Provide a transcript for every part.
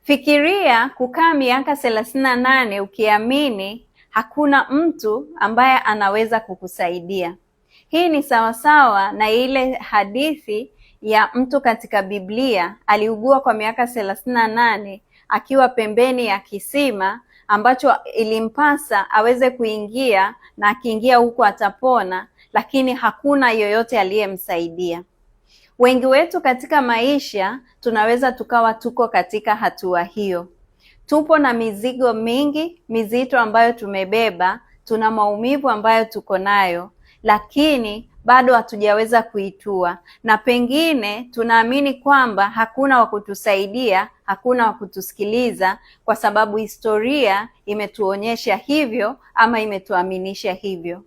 Fikiria kukaa miaka 38 ukiamini hakuna mtu ambaye anaweza kukusaidia. Hii ni sawasawa na ile hadithi ya mtu katika Biblia aliugua kwa miaka 38 akiwa pembeni ya kisima ambacho ilimpasa aweze kuingia, na akiingia huko atapona, lakini hakuna yoyote aliyemsaidia. Wengi wetu katika maisha tunaweza tukawa tuko katika hatua hiyo. Tupo na mizigo mingi mizito ambayo tumebeba, tuna maumivu ambayo tuko nayo, lakini bado hatujaweza kuitua, na pengine tunaamini kwamba hakuna wa kutusaidia, hakuna wa kutusikiliza, kwa sababu historia imetuonyesha hivyo ama imetuaminisha hivyo.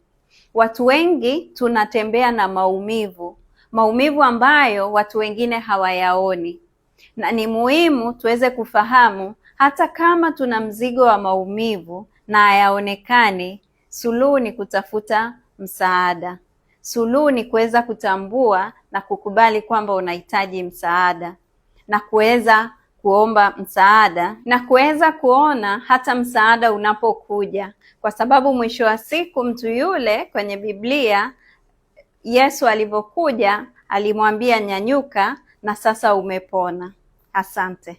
Watu wengi tunatembea na maumivu ambayo watu wengine hawayaoni, na ni muhimu tuweze kufahamu hata kama tuna mzigo wa maumivu na hayaonekani, suluhu ni kutafuta msaada. Suluhu ni kuweza kutambua na kukubali kwamba unahitaji msaada, na kuweza kuomba msaada, na kuweza kuona hata msaada unapokuja, kwa sababu mwisho wa siku mtu yule kwenye Biblia Yesu alivyokuja alimwambia nyanyuka na sasa umepona. Asante.